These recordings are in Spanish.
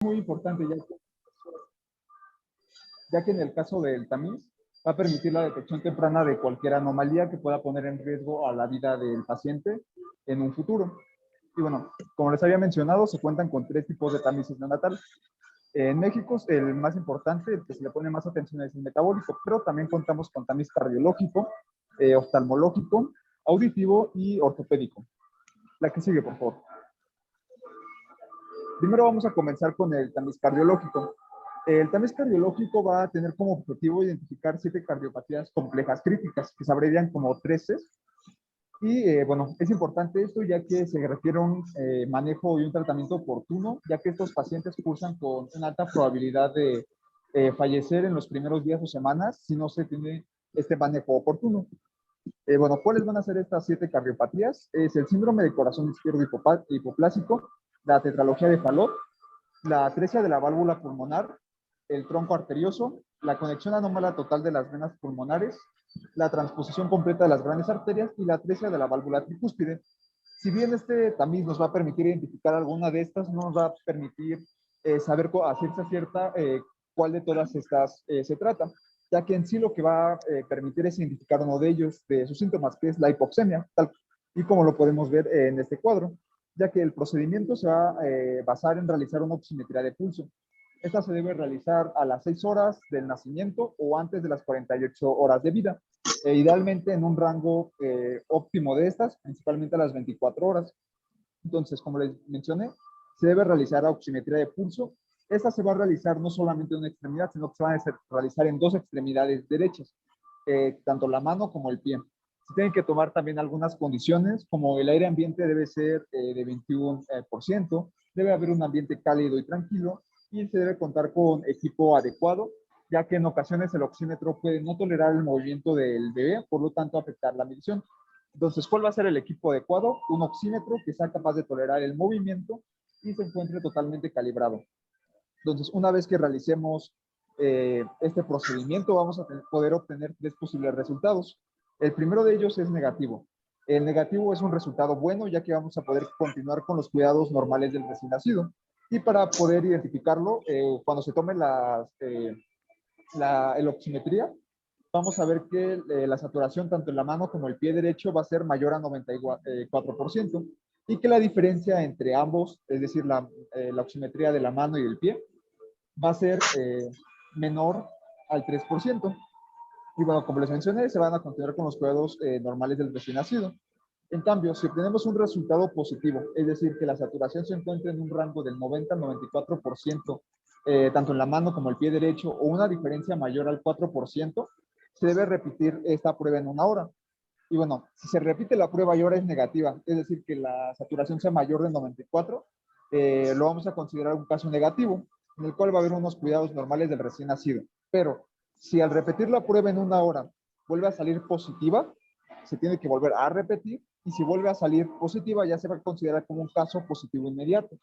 muy importante, ya que en el caso del tamiz va a permitir la detección temprana de cualquier anomalía que pueda poner en riesgo a la vida del paciente en un futuro. Y bueno, como les había mencionado, se cuentan con 3 tipos de tamices neonatales. En México, el más importante, el que se le pone más atención es el metabólico, pero también contamos con tamiz cardiológico, oftalmológico, auditivo y ortopédico. La que sigue, por favor. Primero vamos a comenzar con el tamiz cardiológico. El tamiz cardiológico va a tener como objetivo identificar 7 cardiopatías complejas críticas, que se abrevian como 13. Y bueno, es importante esto ya que se requiere un manejo y un tratamiento oportuno, ya que estos pacientes cursan con una alta probabilidad de fallecer en los primeros días o semanas si no se tiene este manejo oportuno. Bueno, ¿cuáles van a ser estas 7 cardiopatías? Es el síndrome de corazón izquierdo hipoplásico, la tetralogía de Fallot, la atresia de la válvula pulmonar, el tronco arterioso, la conexión anómala total de las venas pulmonares, la transposición completa de las grandes arterias y la atresia de la válvula tricúspide. Si bien este tamiz nos va a permitir identificar alguna de estas, no nos va a permitir saber a ciencia cierta cuál de todas estas se trata, ya que en sí lo que va a permitir es identificar uno de ellos, de sus síntomas, que es la hipoxemia, tal y como lo podemos ver en este cuadro, ya que el procedimiento se va a basar en realizar una oximetría de pulso. Esta se debe realizar a las 6 horas del nacimiento o antes de las 48 horas de vida, idealmente en un rango óptimo de estas, principalmente a las 24 horas. Entonces, como les mencioné, se debe realizar oximetría de pulso. Esta se va a realizar no solamente en una extremidad, sino que se va a realizar en 2 extremidades derechas, tanto la mano como el pie. Se tienen que tomar también algunas condiciones, como el aire ambiente debe ser de 21%, debe haber un ambiente cálido y tranquilo, y se debe contar con equipo adecuado, ya que en ocasiones el oxímetro puede no tolerar el movimiento del bebé, por lo tanto afectar la medición. Entonces, ¿cuál va a ser el equipo adecuado? Un oxímetro que sea capaz de tolerar el movimiento y se encuentre totalmente calibrado. Entonces, una vez que realicemos este procedimiento, vamos a poder obtener 3 posibles resultados. El primero de ellos es negativo. El negativo es un resultado bueno, ya que vamos a poder continuar con los cuidados normales del recién nacido. Y para poder identificarlo, cuando se tome el oximetría, vamos a ver que la saturación tanto en la mano como el pie derecho va a ser mayor a 94% y que la diferencia entre ambos, es decir, la oximetría de la mano y del pie, va a ser menor al 3%. Y bueno, como les mencioné, se van a continuar con los cuidados normales del recién nacido. En cambio, si obtenemos un resultado positivo, es decir, que la saturación se encuentra en un rango del 90 al 94%, tanto en la mano como el pie derecho, o una diferencia mayor al 4%, se debe repetir esta prueba en 1 hora. Y bueno, si se repite la prueba y ahora es negativa, es decir, que la saturación sea mayor de 94, lo vamos a considerar un caso negativo, en el cual va a haber unos cuidados normales del recién nacido. Pero si al repetir la prueba en 1 hora vuelve a salir positiva, se tiene que volver a repetir, y si vuelve a salir positiva ya se va a considerar como un caso positivo inmediato.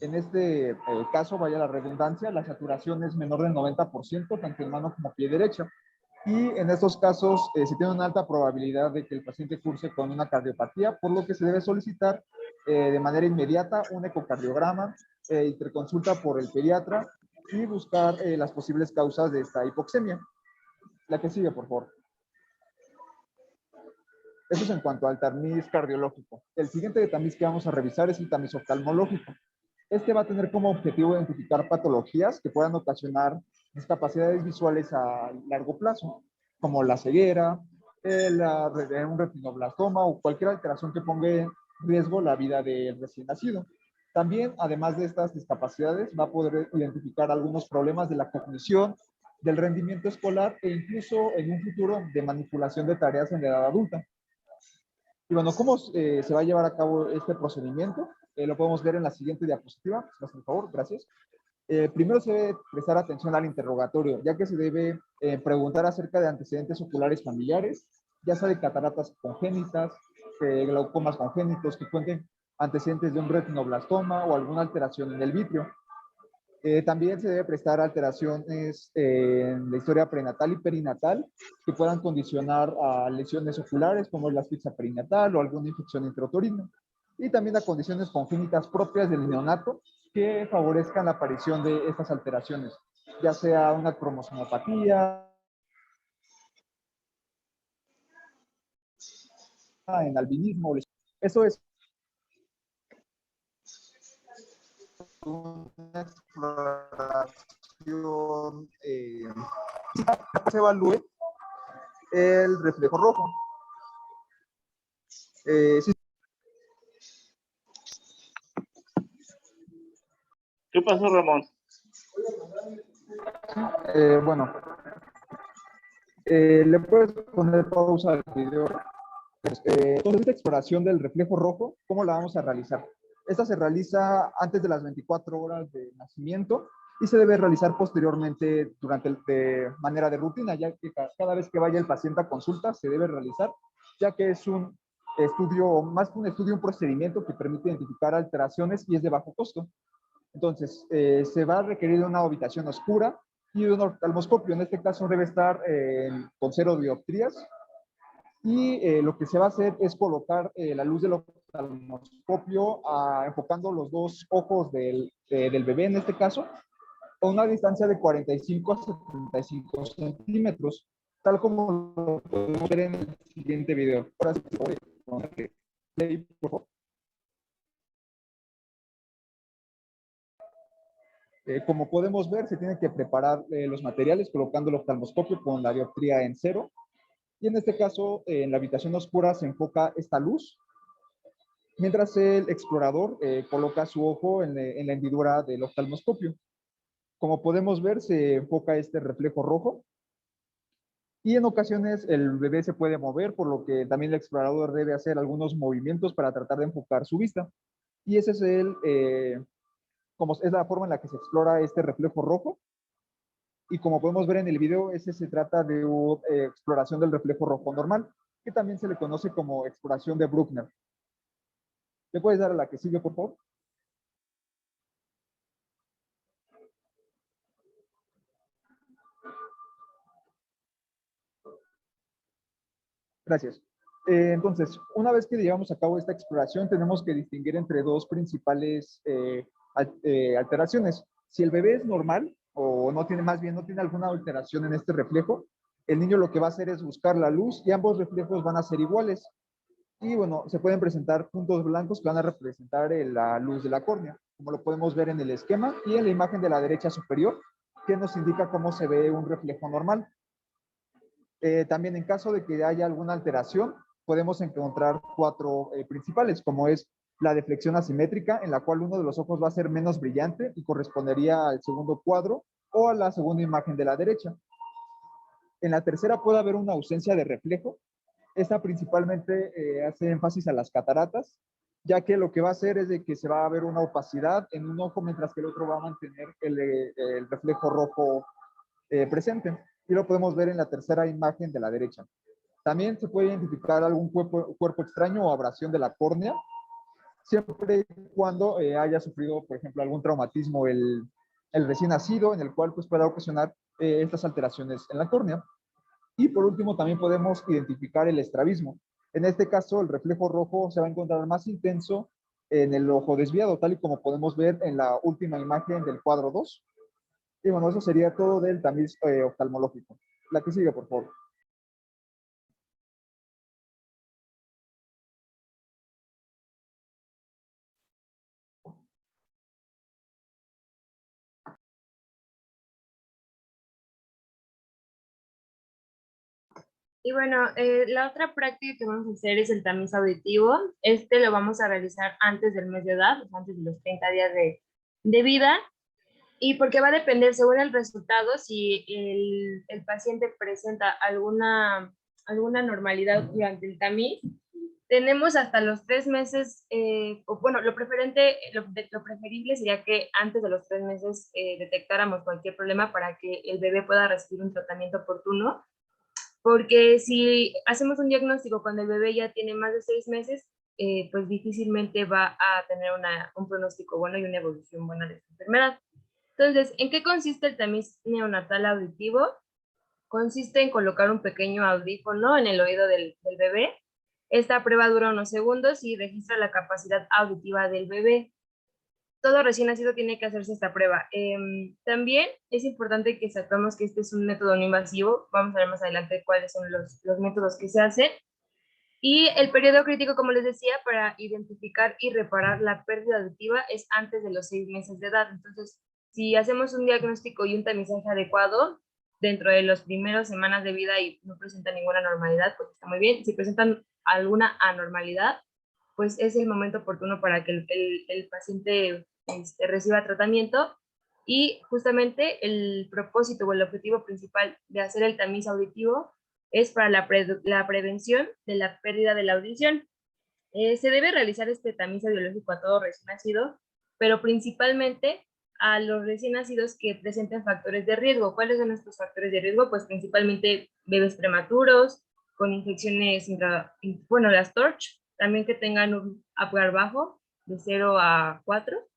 En este caso, vaya la redundancia, la saturación es menor del 90%, tanto en mano como pie derecha. Y en estos casos se tiene una alta probabilidad de que el paciente curse con una cardiopatía, por lo que se debe solicitar de manera inmediata un ecocardiograma, interconsulta por el pediatra y buscar las posibles causas de esta hipoxemia. La que sigue, por favor. Eso es en cuanto al tamiz cardiológico. El siguiente tamiz que vamos a revisar es el tamiz oftalmológico. Este va a tener como objetivo identificar patologías que puedan ocasionar discapacidades visuales a largo plazo, como la ceguera, un retinoblastoma o cualquier alteración que ponga en riesgo la vida del recién nacido. También, además de estas discapacidades, va a poder identificar algunos problemas de la cognición, del rendimiento escolar e incluso en un futuro de manipulación de tareas en la edad adulta. Y bueno, ¿cómo se va a llevar a cabo este procedimiento? Lo podemos ver en la siguiente diapositiva. Por favor, gracias. Primero se debe prestar atención al interrogatorio, ya que se debe preguntar acerca de antecedentes oculares familiares, ya sea de cataratas congénitas, glaucomas congénitos, que cuenten antecedentes de un retinoblastoma o alguna alteración en el vitrio. También se debe prestar alteraciones en la historia prenatal y perinatal que puedan condicionar a lesiones oculares como la asfixia perinatal o alguna infección intrauterina. Y también a condiciones congénitas propias del neonato, que favorezcan la aparición de estas alteraciones, ya sea una cromosomopatía, en albinismo. Eso es una exploración que se evalúe el reflejo rojo. Sí. ¿Qué pasó, Ramón? Bueno, le puedes poner pausa al video. Entonces, esta exploración del reflejo rojo, ¿cómo la vamos a realizar? Esta se realiza antes de las 24 horas de nacimiento y se debe realizar posteriormente de manera de rutina, ya que cada vez que vaya el paciente a consulta se debe realizar, ya que es un estudio, más que un estudio, un procedimiento que permite identificar alteraciones y es de bajo costo. Entonces, se va a requerir una habitación oscura y un oftalmoscopio. En este caso debe estar con 0 dioptrías. Y lo que se va a hacer es colocar la luz del oftalmoscopio enfocando los dos ojos del bebé, en este caso, a una distancia de 45 a 75 centímetros, tal como lo podemos ver en el siguiente video. Ahora sí, por favor. Como podemos ver, se tienen que preparar los materiales colocando el oftalmoscopio con la dioptría en 0. Y en este caso, en la habitación oscura se enfoca esta luz, mientras el explorador coloca su ojo en la hendidura del oftalmoscopio. Como podemos ver, se enfoca este reflejo rojo y en ocasiones el bebé se puede mover, por lo que también el explorador debe hacer algunos movimientos para tratar de enfocar su vista. Y ese es como es la forma en la que se explora este reflejo rojo. Y como podemos ver en el video, ese se trata de una exploración del reflejo rojo normal, que también se le conoce como exploración de Bruckner. ¿Le puedes dar a la que sigue, por favor? Gracias. Entonces, una vez que llevamos a cabo esta exploración, tenemos que distinguir entre dos principales alteraciones. Si el bebé es normal o no tiene, más bien no tiene alguna alteración en este reflejo, el niño lo que va a hacer es buscar la luz y ambos reflejos van a ser iguales. Y bueno, se pueden presentar puntos blancos que van a representar la luz de la córnea, como lo podemos ver en el esquema y en la imagen de la derecha superior, que nos indica cómo se ve un reflejo normal. También en caso de que haya alguna alteración, podemos encontrar cuatro principales, como es la deflexión asimétrica, en la cual uno de los ojos va a ser menos brillante y correspondería al segundo cuadro o a la segunda imagen de la derecha. En la tercera puede haber una ausencia de reflejo. Esta principalmente hace énfasis a las cataratas, ya que lo que va a hacer es de que se va a ver una opacidad en un ojo, mientras que el otro va a mantener el reflejo rojo presente. Y lo podemos ver en la tercera imagen de la derecha. También se puede identificar algún cuerpo extraño o abrasión de la córnea, siempre y cuando haya sufrido, por ejemplo, algún traumatismo el recién nacido, en el cual pues, pueda ocasionar estas alteraciones en la córnea. Y por último, también podemos identificar el estrabismo. En este caso, el reflejo rojo se va a encontrar más intenso en el ojo desviado, tal y como podemos ver en la última imagen del cuadro 2. Y bueno, eso sería todo del tamiz oftalmológico. La que sigue, por favor. Y bueno, la otra práctica que vamos a hacer es el tamiz auditivo. Este lo vamos a realizar antes del mes de edad, o sea, antes de los 30 días de vida. Y porque va a depender, según el resultado, si el paciente presenta alguna normalidad durante el tamiz. Tenemos hasta los 3 meses, o bueno, lo preferible sería que antes de los 3 meses detectáramos cualquier problema para que el bebé pueda recibir un tratamiento oportuno, porque si hacemos un diagnóstico cuando el bebé ya tiene más de 6 meses, pues difícilmente va a tener un pronóstico bueno y una evolución buena de su enfermedad. Entonces, ¿en qué consiste el tamiz neonatal auditivo? Consiste en colocar un pequeño audífono en el oído del bebé. Esta prueba dura unos segundos y registra la capacidad auditiva del bebé. todo recién nacido tiene que hacerse esta prueba. También es importante que sepamos que este es un método no invasivo. Vamos a ver más adelante cuáles son los métodos que se hacen. Y el periodo crítico, como les decía, para identificar y reparar la pérdida auditiva es antes de los 6 meses de edad. Entonces, si hacemos un diagnóstico y un tamizaje adecuado dentro de las primeras semanas de vida y no presentan ninguna anormalidad, pues está muy bien. Si presentan alguna anormalidad, pues es el momento oportuno para que el paciente reciba tratamiento. Y justamente el propósito o el objetivo principal de hacer el tamiz auditivo es para la prevención de la pérdida de la audición. Se debe realizar este tamiz audiológico a todo recién nacido, pero principalmente a los recién nacidos que presenten factores de riesgo. ¿Cuáles son estos factores de riesgo? Pues principalmente bebés prematuros, con infecciones, bueno, las TORCH, también que tengan un Apgar bajo de 0 a 4,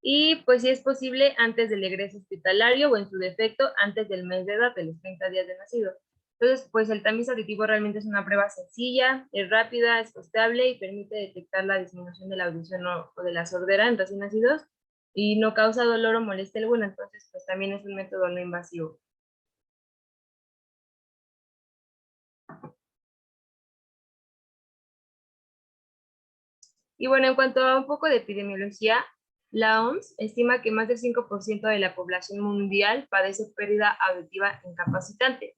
y pues si es posible antes del egreso hospitalario o en su defecto antes del mes de edad, de los 30 días de nacido. Entonces, pues el tamiz auditivo realmente es una prueba sencilla, es rápida, es confiable y permite detectar la disminución de la audición o de la sordera en recién nacidos y no causa dolor o molestia alguna. Entonces, pues también es un método no invasivo. Y bueno, en cuanto a un poco de epidemiología, la OMS estima que más del 5% de la población mundial padece pérdida auditiva incapacitante.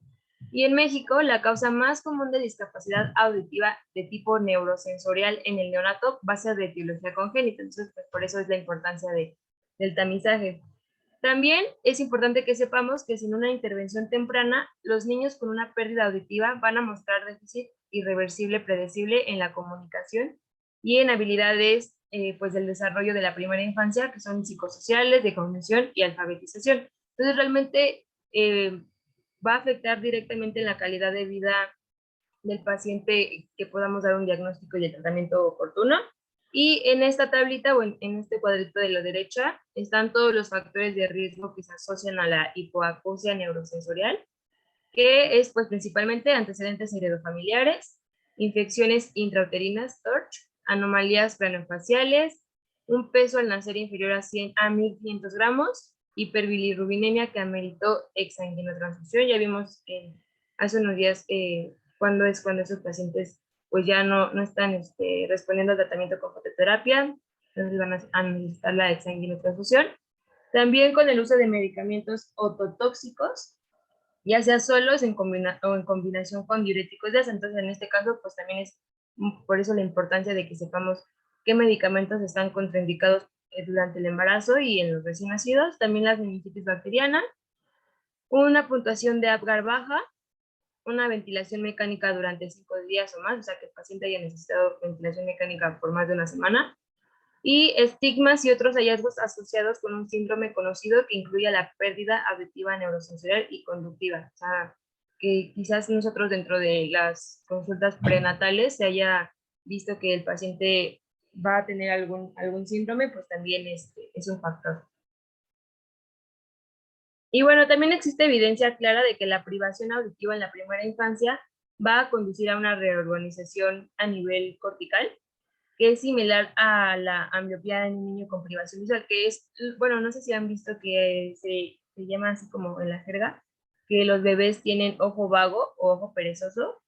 Y en México, la causa más común de discapacidad auditiva de tipo neurosensorial en el neonato va a ser de etiología congénita. Entonces, pues por eso es la importancia del tamizaje. También es importante que sepamos que sin una intervención temprana, los niños con una pérdida auditiva van a mostrar déficit irreversible predecible en la comunicación y en habilidades pues del desarrollo de la primera infancia, que son psicosociales, de cognición y alfabetización. Entonces, realmente va a afectar directamente en la calidad de vida del paciente que podamos dar un diagnóstico y el tratamiento oportuno. Y en esta tablita o en este cuadrito de la derecha están todos los factores de riesgo que se asocian a la hipoacusia neurosensorial, que es pues principalmente antecedentes heredofamiliares, infecciones intrauterinas, TORCH, anomalías craneofaciales, un peso al nacer inferior a 1.500 gramos, hiperbilirrubinemia que ameritó exsanguinotransfusión. Ya vimos hace unos días cuando esos pacientes pues ya no están respondiendo al tratamiento con fototerapia, entonces van a necesitar la exsanguinotransfusión. También con el uso de medicamentos ototóxicos, ya sea solos o en combinación con diuréticos de asa. Entonces, en este caso, pues también es por eso la importancia de que sepamos qué medicamentos están contraindicados durante el embarazo y en los recién nacidos. También la meningitis bacteriana, una puntuación de Apgar baja, una ventilación mecánica durante 5 días o más, o sea que el paciente haya necesitado ventilación mecánica por más de una semana, y estigmas y otros hallazgos asociados con un síndrome conocido que incluye la pérdida auditiva neurosensorial y conductiva. O sea, que quizás nosotros dentro de las consultas prenatales se haya visto que el paciente va a tener algún síndrome, pues también es un factor. Y bueno, también existe evidencia clara de que la privación auditiva en la primera infancia va a conducir a una reorganización a nivel cortical, que es similar a la ambliopía en un niño con privación visual, que es, bueno, no sé si han visto que se llama así como en la jerga, que los bebés tienen ojo vago o ojo perezoso.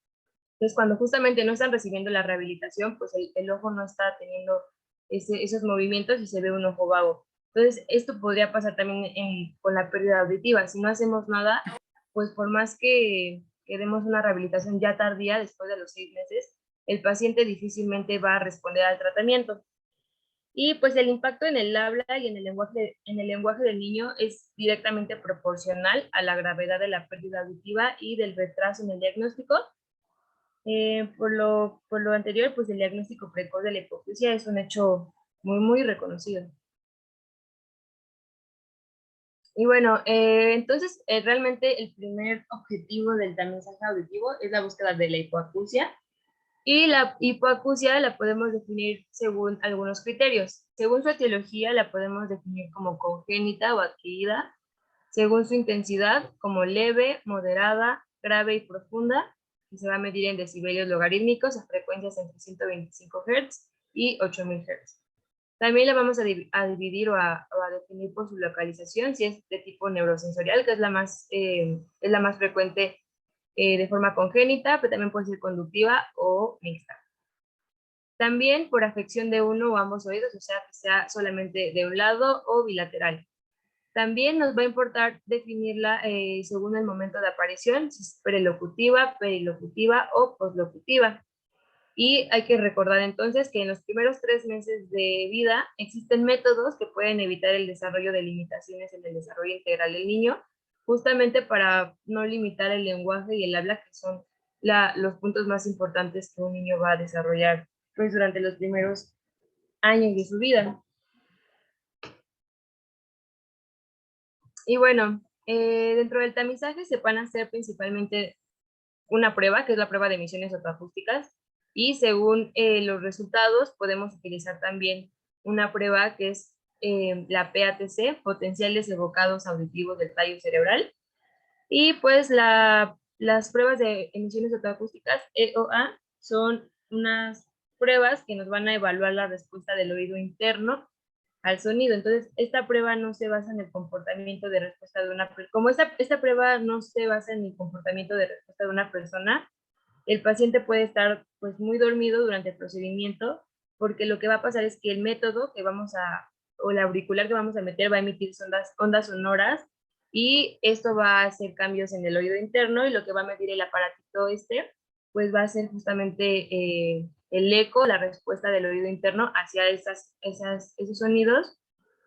Entonces, cuando justamente no están recibiendo la rehabilitación, pues el ojo no está teniendo esos movimientos y se ve un ojo vago. Entonces, esto podría pasar también con la pérdida auditiva. Si no hacemos nada, pues por más que demos una rehabilitación ya tardía, después de los 6 meses, el paciente difícilmente va a responder al tratamiento. Y pues el impacto en el habla y en el lenguaje del niño es directamente proporcional a la gravedad de la pérdida auditiva y del retraso en el diagnóstico. Por lo anterior, pues el diagnóstico precoz de la hipoacusia es un hecho muy reconocido. Y bueno, entonces realmente el primer objetivo del tamizaje auditivo es la búsqueda de la hipoacusia. Y la hipoacusia la podemos definir según algunos criterios. Según su etiología la podemos definir como congénita o adquirida, según su intensidad como leve, moderada, grave y profunda, que se va a medir en decibelios logarítmicos a frecuencias entre 125 Hz y 8000 Hz. También la vamos a dividir o a definir por su localización, si es de tipo neurosensorial, que es la más frecuente de forma congénita, pero también puede ser conductiva o mixta. También por afección de uno o ambos oídos, o sea, que sea solamente de un lado o bilateral. También nos va a importar definirla según el momento de aparición, si es prelocutiva, perilocutiva o poslocutiva. Y hay que recordar entonces que en los primeros 3 meses de vida existen métodos que pueden evitar el desarrollo de limitaciones en el desarrollo integral del niño, justamente para no limitar el lenguaje y el habla, que son los puntos más importantes que un niño va a desarrollar pues, durante los primeros años de su vida. Y bueno, dentro del tamizaje se van a hacer principalmente una prueba, que es la prueba de emisiones otoacústicas, y según los resultados podemos utilizar también una prueba que es la PATC, potenciales evocados auditivos del tallo cerebral, y pues las pruebas de emisiones otoacústicas, EOA, son unas pruebas que nos van a evaluar la respuesta del oído interno al sonido. Entonces, esta prueba no se basa en el comportamiento de respuesta de una persona. Como esta prueba no se basa en el comportamiento de respuesta de una persona, el paciente puede estar pues muy dormido durante el procedimiento, porque lo que va a pasar es que el método que o el auricular que vamos a meter va a emitir ondas sonoras, y esto va a hacer cambios en el oído interno, y lo que va a medir el aparatito pues va a ser justamente el eco, la respuesta del oído interno hacia esos sonidos,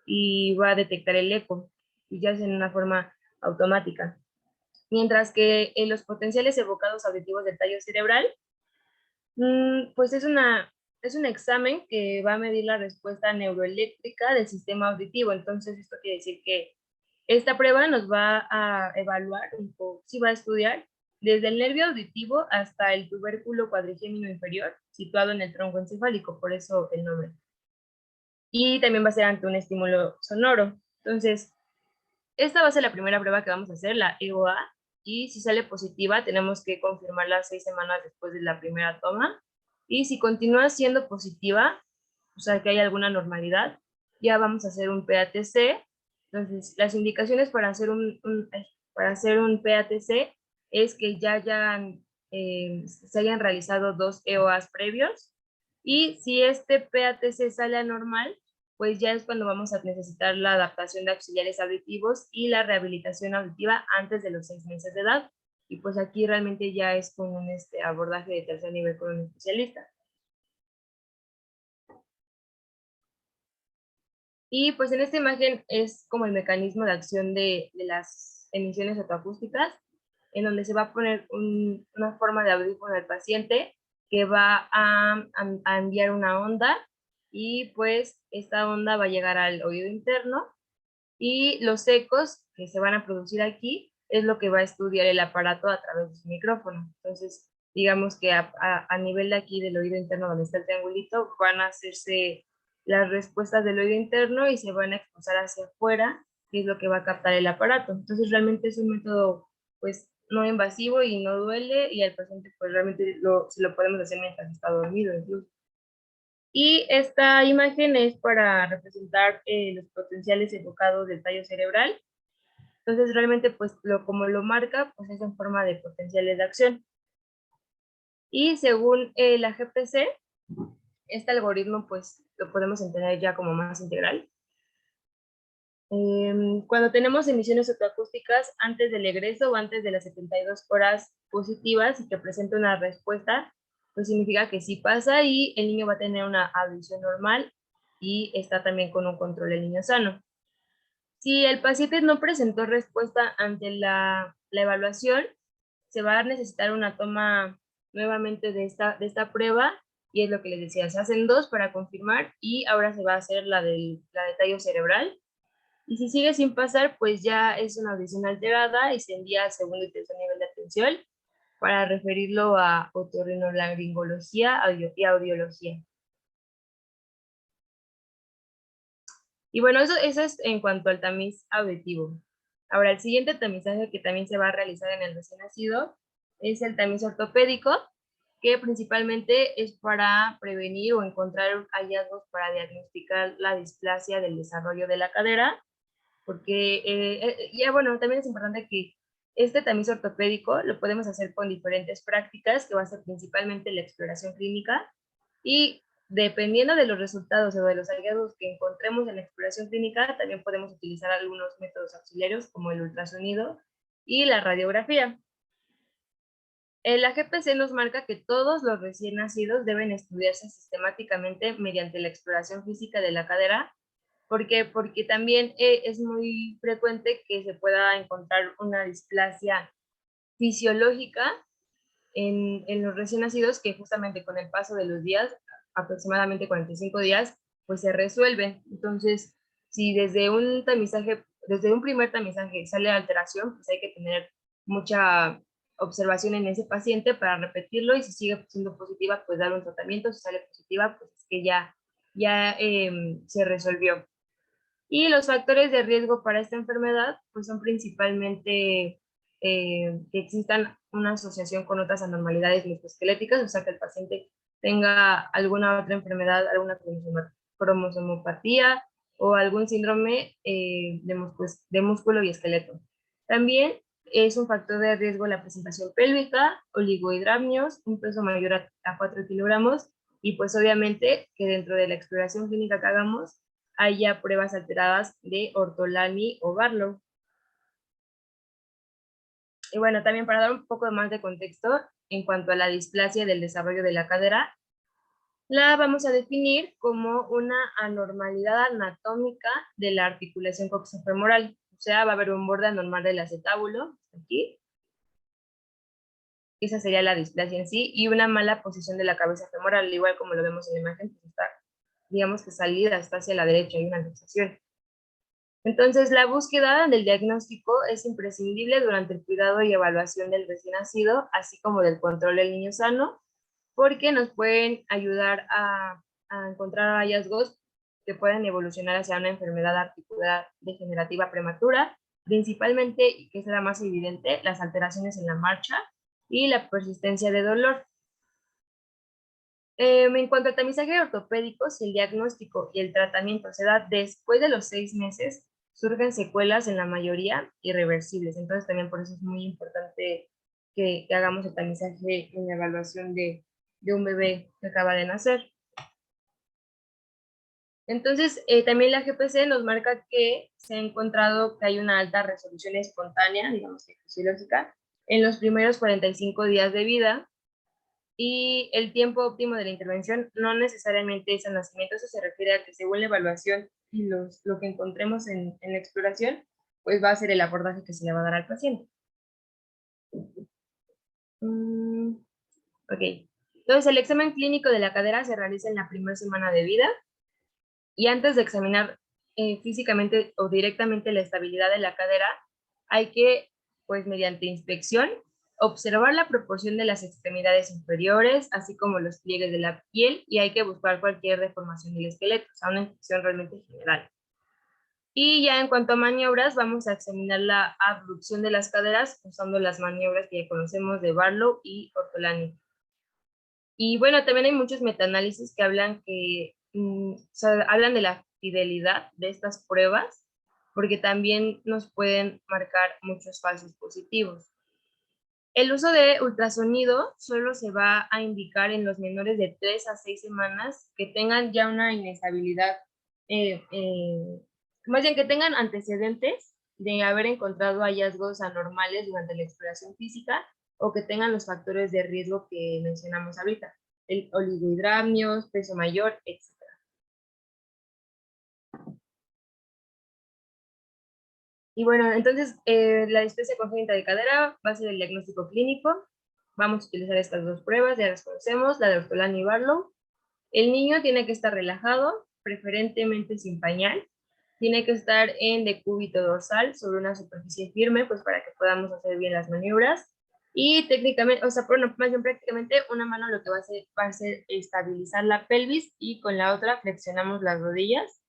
y va a detectar el eco, y ya es en una forma automática. Mientras que en los potenciales evocados auditivos del tallo cerebral, pues es un examen que va a medir la respuesta neuroeléctrica del sistema auditivo. Entonces, esto quiere decir que esta prueba nos va a evaluar, sí va a estudiar, desde el nervio auditivo hasta el tubérculo cuadrigémino inferior, situado en el tronco encefálico, por eso el nombre. Y también va a ser ante un estímulo sonoro. Entonces, esta va a ser la primera prueba que vamos a hacer, la EOA, y si sale positiva tenemos que confirmarla 6 semanas después de la primera toma, y si continúa siendo positiva, o sea que hay alguna normalidad, ya vamos a hacer un PATC. Entonces, las indicaciones para hacer un PATC es que se hayan realizado 2 EOAs previos, y si este PATC sale anormal, pues ya es cuando vamos a necesitar la adaptación de auxiliares auditivos y la rehabilitación auditiva antes de los 6 meses de edad. Y pues aquí realmente ya es con un abordaje de tercer nivel con un especialista. Y pues en esta imagen es como el mecanismo de acción de las emisiones otoacústicas, en donde se va a poner una forma de audífono al paciente que va a enviar una onda, y pues esta onda va a llegar al oído interno, y los ecos que se van a producir aquí es lo que va a estudiar el aparato a través de su micrófono. Entonces, digamos que a nivel de aquí del oído interno, donde está el triangulito, van a hacerse las respuestas del oído interno y se van a expulsar hacia afuera, que es lo que va a captar el aparato. Entonces, realmente es un método, pues, no invasivo y no duele, y al paciente, pues, realmente se lo podemos hacer mientras está dormido, incluso. Y esta imagen es para representar los potenciales enfocados del tallo cerebral. Entonces, realmente, pues, como lo marca, pues es en forma de potenciales de acción. Y según la GPC, este algoritmo, pues, lo podemos entender ya como más integral. Cuando tenemos emisiones otoacústicas antes del egreso o antes de las 72 horas positivas y que presenta una respuesta, pues significa que sí pasa y el niño va a tener una audición normal y está también con un control del niño sano. Si el paciente no presentó respuesta ante la evaluación, se va a necesitar una toma nuevamente de esta prueba, y es lo que les decía, se hacen 2 para confirmar, y ahora se va a hacer la de tallo cerebral. Y si sigue sin pasar, pues ya es una audición alterada y se envía al segundo y tercer nivel de atención para referirlo a otorrinolaringología y audiología. Y bueno, eso es en cuanto al tamiz auditivo. Ahora, el siguiente tamizaje que también se va a realizar en el recién nacido es el tamiz ortopédico, que principalmente es para prevenir o encontrar hallazgos para diagnosticar la displasia del desarrollo de la cadera, porque ya bueno, también es importante que este tamiz ortopédico lo podemos hacer con diferentes prácticas, que va a ser principalmente la exploración clínica, y dependiendo de los resultados o de los hallazgos que encontremos en la exploración clínica, también podemos utilizar algunos métodos auxiliares como el ultrasonido y la radiografía. La GPC nos marca que todos los recién nacidos deben estudiarse sistemáticamente mediante la exploración física de la cadera. ¿Por qué? Porque también es muy frecuente que se pueda encontrar una displasia fisiológica en los recién nacidos, que justamente con el paso de los días, aproximadamente 45 días, pues se resuelve. Entonces, si desde un tamizaje, desde un primer tamizaje sale alteración, pues hay que tener mucha observación en ese paciente para repetirlo, y si sigue siendo positiva, pues dar un tratamiento. Si sale positiva, pues es que ya se resolvió. Y los factores de riesgo para esta enfermedad pues son principalmente que existan una asociación con otras anormalidades musculoesqueléticas, o sea, que el paciente tenga alguna otra enfermedad, alguna cromosomopatía o algún síndrome de músculo y esqueleto. También es un factor de riesgo la presentación pélvica, oligohidramnios, un peso mayor a 4 kilogramos, y pues obviamente que dentro de la exploración clínica que hagamos haya pruebas alteradas de Ortolani o Barlow. Y bueno, también para dar un poco más de contexto en cuanto a la displasia del desarrollo de la cadera, la vamos a definir como una anormalidad anatómica de la articulación coxofemoral. O sea, va a haber un borde anormal del acetábulo, aquí. Esa sería la displasia en sí, y una mala posición de la cabeza femoral, igual como lo vemos en la imagen, pues está, digamos que salida, está hacia la derecha, hay una luxación. Entonces, la búsqueda del diagnóstico es imprescindible durante el cuidado y evaluación del recién nacido, así como del control del niño sano, porque nos pueden ayudar a encontrar hallazgos que puedan evolucionar hacia una enfermedad articular degenerativa prematura, principalmente, y que es la más evidente, las alteraciones en la marcha y la persistencia de dolor. En cuanto al tamizaje ortopédico, si el diagnóstico y el tratamiento se da después de los 6 meses, surgen secuelas en la mayoría irreversibles. Entonces también por eso es muy importante que hagamos el tamizaje en la evaluación de un bebé que acaba de nacer. Entonces, también la GPC nos marca que se ha encontrado que hay una alta resolución espontánea, digamos que fisiológica, en los primeros 45 días de vida, y el tiempo óptimo de la intervención no necesariamente es al nacimiento. Eso se refiere a que según la evaluación y lo que encontremos en la exploración, pues va a ser el abordaje que se le va a dar al paciente. Ok. Entonces, el examen clínico de la cadera se realiza en la primera semana de vida, y antes de examinar físicamente o directamente la estabilidad de la cadera, hay que, pues mediante inspección, observar la proporción de las extremidades inferiores, así como los pliegues de la piel, y hay que buscar cualquier deformación del esqueleto, o sea, una inspección realmente general. Y ya en cuanto a maniobras, vamos a examinar la abducción de las caderas usando las maniobras que ya conocemos de Barlow y Ortolani. Y bueno, también hay muchos metaanálisis que hablan o sea, hablan de la fidelidad de estas pruebas, porque también nos pueden marcar muchos falsos positivos. El uso de ultrasonido solo se va a indicar en los menores de 3 a 6 semanas que tengan ya una inestabilidad, más bien que tengan antecedentes de haber encontrado hallazgos anormales durante la exploración física, o que tengan los factores de riesgo que mencionamos ahorita, el oligohidramnios, peso mayor, etc. Y bueno, entonces la displasia congénita de cadera va a ser el diagnóstico clínico. Vamos a utilizar estas dos pruebas, ya las conocemos, la de Ortolani y Barlow. El niño tiene que estar relajado, preferentemente sin pañal. Tiene que estar en decúbito dorsal sobre una superficie firme, pues para que podamos hacer bien las maniobras. Y técnicamente, o sea, bueno, más bien prácticamente una mano lo que va a ser estabilizar la pelvis, y con la otra flexionamos las rodillas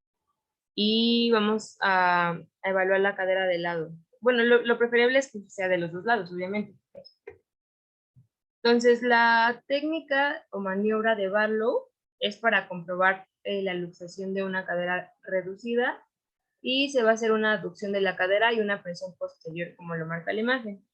y vamos a evaluar la cadera de lado. Bueno, lo preferible es que sea de los dos lados, obviamente. Entonces, la técnica o maniobra de Barlow es para comprobar la luxación de una cadera reducida y se va a hacer una aducción de la cadera y una presión posterior, como lo marca la imagen.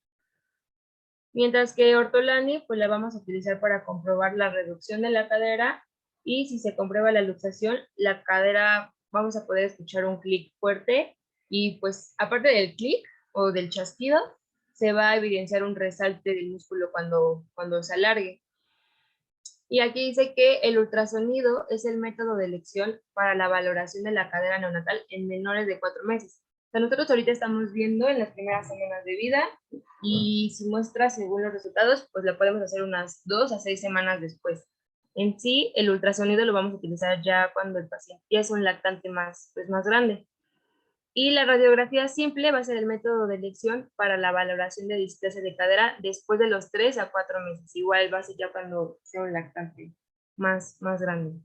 Mientras que Ortolani, pues la vamos a utilizar para comprobar la reducción de la cadera y si se comprueba la luxación, la cadera vamos a poder escuchar un clic fuerte y pues aparte del clic o del chasquido, se va a evidenciar un resalte del músculo cuando se alargue. Y aquí dice que el ultrasonido es el método de elección para la valoración de la cadera neonatal en menores de 4 meses. O sea, nosotros ahorita estamos viendo en las primeras semanas de vida y si muestra según los resultados, pues lo podemos hacer unas 2 a 6 semanas después. En sí, el ultrasonido lo vamos a utilizar ya cuando el paciente ya es un lactante más grande. Y la radiografía simple va a ser el método de elección para la valoración de distancia de cadera después de los 3 a 4 meses. Igual va a ser ya cuando sea un lactante más grande.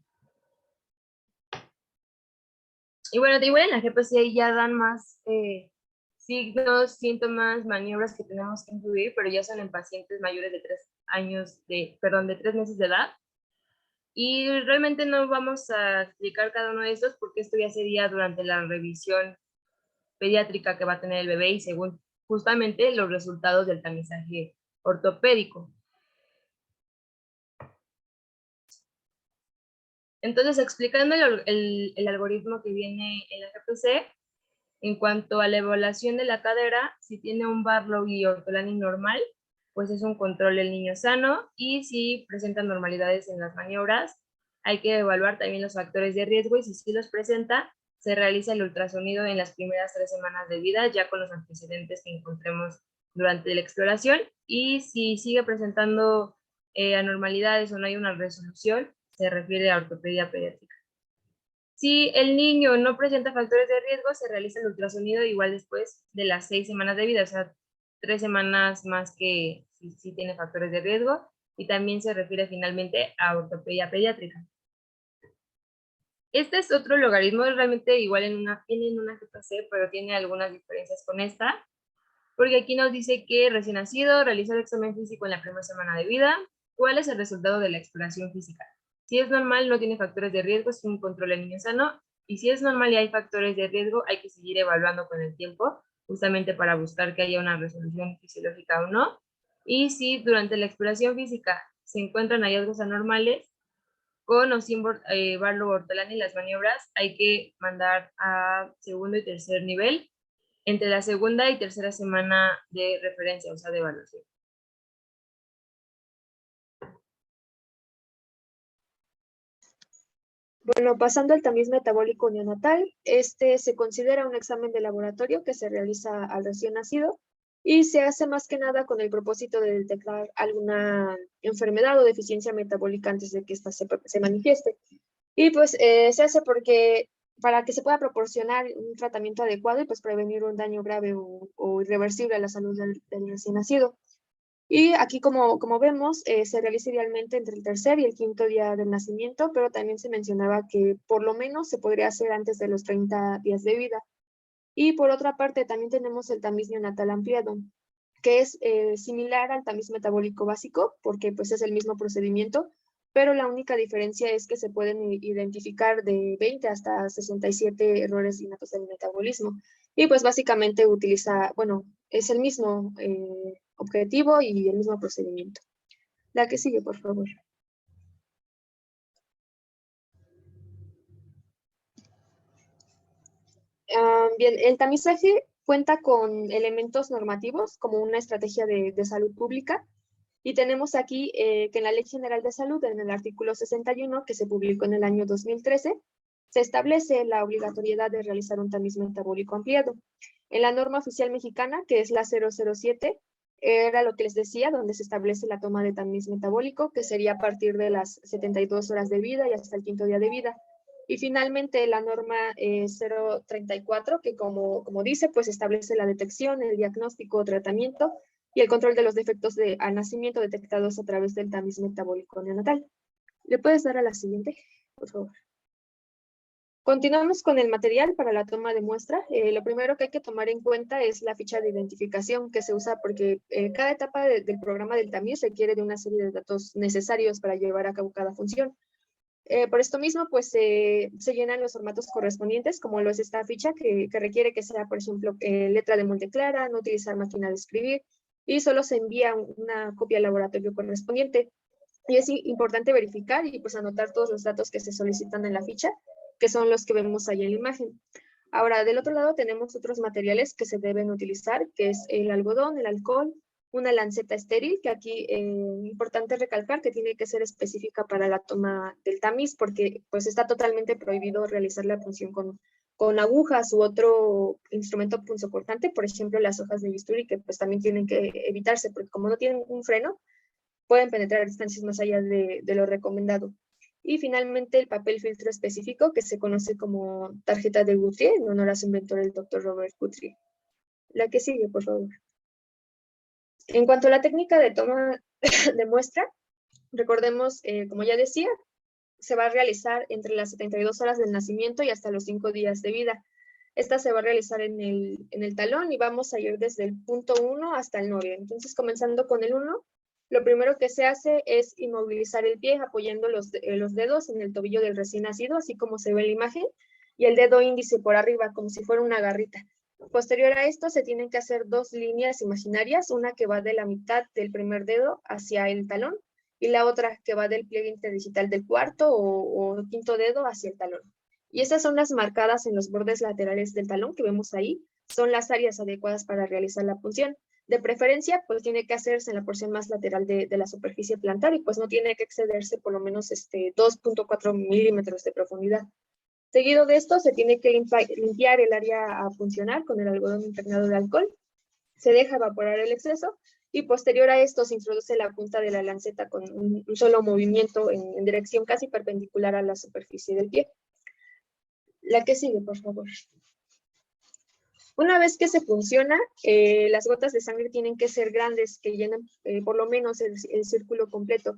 Y bueno, igual en la GPC ya dan más signos, síntomas, maniobras que tenemos que incluir, pero ya son en pacientes mayores de 3 meses de edad. Y realmente no vamos a explicar cada uno de estos porque esto ya sería durante la revisión pediátrica que va a tener el bebé y según justamente los resultados del tamizaje ortopédico. Entonces, explicando el algoritmo que viene en la GPC, en cuanto a la evaluación de la cadera, si tiene un Barlow y Ortolani normal, pues es un control del niño sano, y si presenta normalidades en las maniobras, hay que evaluar también los factores de riesgo, y si sí los presenta, se realiza el ultrasonido en las primeras 3 semanas de vida, ya con los antecedentes que encontremos durante la exploración, y si sigue presentando anormalidades o no hay una resolución, se refiere a ortopedia pediátrica. Si el niño no presenta factores de riesgo, se realiza el ultrasonido igual después de las 6 semanas de vida, o sea, 3 semanas más que si tiene factores de riesgo, y también se refiere finalmente a ortopedia pediátrica. Este es otro logaritmo, realmente igual viene en una GPC, pero tiene algunas diferencias con esta, porque aquí nos dice que recién nacido realizó el examen físico en la primera semana de vida. ¿Cuál es el resultado de la exploración física? Si es normal, no tiene factores de riesgo, es un control en niño sano, y si es normal y hay factores de riesgo, hay que seguir evaluando con el tiempo, justamente para buscar que haya una resolución fisiológica o no. Y si durante la exploración física se encuentran hallazgos anormales, con o sin Barlow Ortolani las maniobras, hay que mandar a segundo y tercer nivel entre la segunda y tercera semana de referencia, o sea, de evaluación. Bueno, pasando al tamiz metabólico neonatal, este se considera un examen de laboratorio que se realiza al recién nacido y se hace más que nada con el propósito de detectar alguna enfermedad o deficiencia metabólica antes de que ésta se manifieste. Y pues se hace para que se pueda proporcionar un tratamiento adecuado y pues prevenir un daño grave o irreversible a la salud del recién nacido. Y aquí, como vemos, se realiza idealmente entre el tercer y el quinto día del nacimiento, pero también se mencionaba que por lo menos se podría hacer antes de los 30 días de vida. Y por otra parte, también tenemos el tamiz neonatal ampliado, que es similar al tamiz metabólico básico, porque pues es el mismo procedimiento, pero la única diferencia es que se pueden identificar de 20 hasta 67 errores innatos del metabolismo. Y pues básicamente es el mismo objetivo y el mismo procedimiento. La que sigue, por favor. Bien, el tamizaje cuenta con elementos normativos como una estrategia de salud pública. Y tenemos aquí que en la Ley General de Salud, en el artículo 61, que se publicó en el año 2013, se establece la obligatoriedad de realizar un tamiz metabólico ampliado. En la norma oficial mexicana, que es la 007, era lo que les decía, donde se establece la toma de tamiz metabólico, que sería a partir de las 72 horas de vida y hasta el quinto día de vida. Y finalmente la norma 034, que como dice, pues establece la detección, el diagnóstico o tratamiento y el control de los defectos al nacimiento detectados a través del tamiz metabólico neonatal. ¿Le puedes dar a la siguiente, por favor? Continuamos con el material para la toma de muestra. Lo primero que hay que tomar en cuenta es la ficha de identificación que se usa porque cada etapa del programa del tamiz requiere de una serie de datos necesarios para llevar a cabo cada función. Por esto mismo, pues se llenan los formatos correspondientes, como lo es esta ficha, que requiere que sea, por ejemplo, letra de molde clara, no utilizar máquina de escribir, y solo se envía una copia al laboratorio correspondiente. Y es importante verificar y pues anotar todos los datos que se solicitan en la ficha, que son los que vemos ahí en la imagen. Ahora, del otro lado tenemos otros materiales que se deben utilizar, que es el algodón, el alcohol, una lanceta estéril, que aquí es importante recalcar que tiene que ser específica para la toma del tamiz, porque pues está totalmente prohibido realizar la punción con agujas u otro instrumento punzocortante, por ejemplo las hojas de bisturí, que pues también tienen que evitarse, porque como no tienen un freno, pueden penetrar distancias más allá de lo recomendado. Y finalmente el papel filtro específico, que se conoce como tarjeta de Guthrie, en honor a su inventor, el Dr. Robert Guthrie. La que sigue, por favor. En cuanto a la técnica de toma de muestra, recordemos, como ya decía, se va a realizar entre las 72 horas del nacimiento y hasta los 5 días de vida. Esta se va a realizar en el talón y vamos a ir desde el punto 1 hasta el 9. Entonces, comenzando con el 1, lo primero que se hace es inmovilizar el pie apoyando los dedos en el tobillo del recién nacido, así como se ve en la imagen, y el dedo índice por arriba, como si fuera una garrita. Posterior a esto, se tienen que hacer 2 líneas imaginarias, una que va de la mitad del primer dedo hacia el talón, y la otra que va del pliegue interdigital del cuarto o quinto dedo hacia el talón. Y estas son las marcadas en los bordes laterales del talón que vemos ahí, son las áreas adecuadas para realizar la punción. De preferencia, pues tiene que hacerse en la porción más lateral de la superficie plantar y pues no tiene que excederse por lo menos 2.4 milímetros de profundidad. Seguido de esto, se tiene que limpiar el área a puncionar con el algodón impregnado de alcohol. Se deja evaporar el exceso y posterior a esto se introduce la punta de la lanceta con un solo movimiento en dirección casi perpendicular a la superficie del pie. La que sigue, por favor. Una vez que se funciona, las gotas de sangre tienen que ser grandes, que llenen por lo menos el círculo completo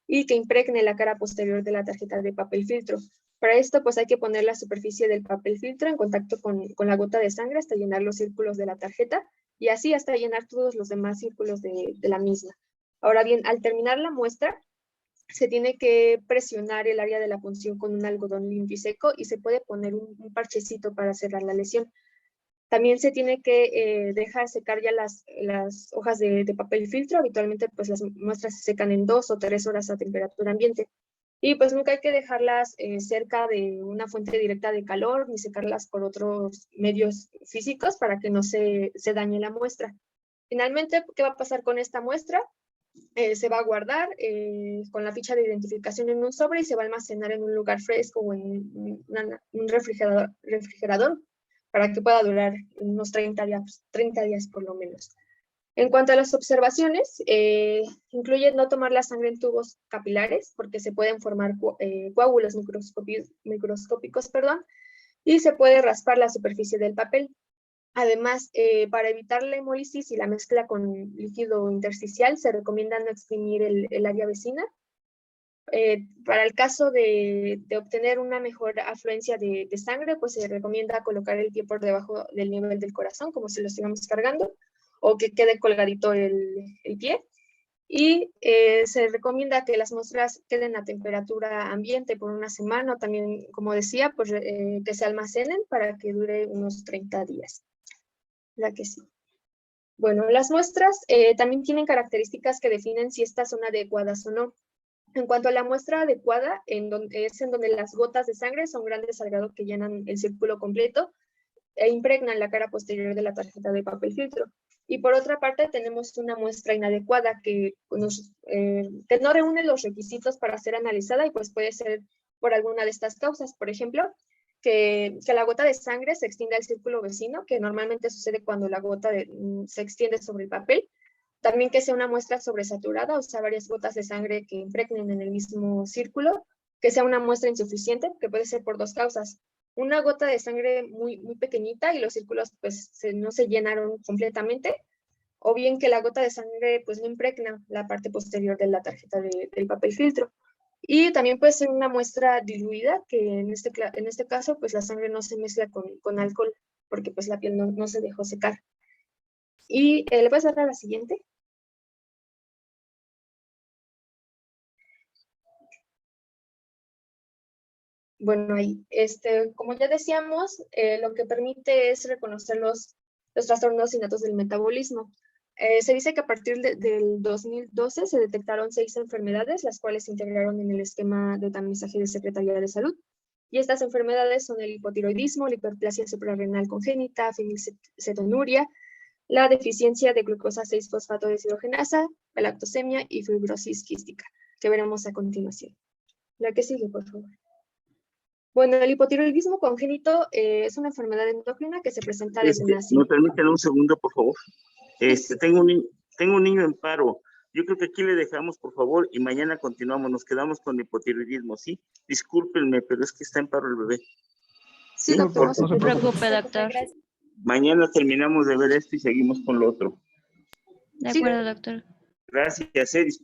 y que impregne la cara posterior de la tarjeta de papel filtro. Para esto, pues hay que poner la superficie del papel filtro en contacto con la gota de sangre hasta llenar los círculos de la tarjeta y así hasta llenar todos los demás círculos de la misma. Ahora bien, al terminar la muestra, se tiene que presionar el área de la punción con un algodón limpio y seco y se puede poner un parchecito para cerrar la lesión. También se tiene que dejar secar ya las hojas de papel filtro. Habitualmente pues las muestras se secan en 2 o 3 horas a temperatura ambiente. Y pues nunca hay que dejarlas cerca de una fuente directa de calor ni secarlas por otros medios físicos para que no se dañe la muestra. Finalmente, ¿qué va a pasar con esta muestra? Se va a guardar con la ficha de identificación en un sobre y se va a almacenar en un lugar fresco o en un refrigerador para que pueda durar unos 30 días por lo menos. En cuanto a las observaciones, incluye no tomar la sangre en tubos capilares porque se pueden formar coágulos microscópicos, y se puede raspar la superficie del papel. Además, para evitar la hemólisis y la mezcla con líquido intersticial, se recomienda no exprimir el área vecina. Para el caso de obtener una mejor afluencia de sangre, pues se recomienda colocar el pie por debajo del nivel del corazón, como si lo estuviéramos cargando, o que quede colgadito el pie. Y se recomienda que las muestras queden a temperatura ambiente por una semana, o también, como decía, pues, que se almacenen para que dure unos 30 días. La que sí. Bueno, las muestras también tienen características que definen si estas son adecuadas o no. En cuanto a la muestra adecuada, es en donde las gotas de sangre son grandes al grado que llenan el círculo completo e impregnan la cara posterior de la tarjeta de papel filtro. Y por otra parte, tenemos una muestra inadecuada que no reúne los requisitos para ser analizada y pues puede ser por alguna de estas causas. Por ejemplo, que la gota de sangre se extienda al círculo vecino, que normalmente sucede cuando la gota se extiende sobre el papel. También que sea una muestra sobresaturada, o sea, varias gotas de sangre que impregnen en el mismo círculo, que sea una muestra insuficiente, que puede ser por 2 causas. Una gota de sangre muy pequeñita y los círculos pues no se llenaron completamente, o bien que la gota de sangre pues no impregna la parte posterior de la tarjeta del papel filtro. Y también puede ser una muestra diluida, que en este caso, pues la sangre no se mezcla con alcohol, porque pues la piel no se dejó secar. Y le puedes dar a la siguiente. Bueno, ahí, como ya decíamos, lo que permite es reconocer los trastornos innatos del metabolismo. Se dice que a partir del 2012 se detectaron 6 enfermedades, las cuales se integraron en el esquema de tamizaje de Secretaría de Salud. Y estas enfermedades son el hipotiroidismo, la hiperplasia suprarrenal congénita, fenilcetonuria, la deficiencia de glucosa 6-fosfato deshidrogenasa, la lactosemia y fibrosis quística, que veremos a continuación. La que sigue, por favor. Bueno, el hipotiroidismo congénito es una enfermedad endocrina que se presenta desde el ¿Me nacimiento. permiten un segundo, por favor? Sí. Tengo un niño en paro. Yo creo que aquí le dejamos, por favor, y mañana continuamos. Nos quedamos con hipotiroidismo, ¿sí? Discúlpenme, pero es que está en paro el bebé. Sí, doctor, no se preocupe, doctor. Mañana terminamos de ver esto y seguimos con lo otro. De Sí. acuerdo, doctor. Gracias, disculpen.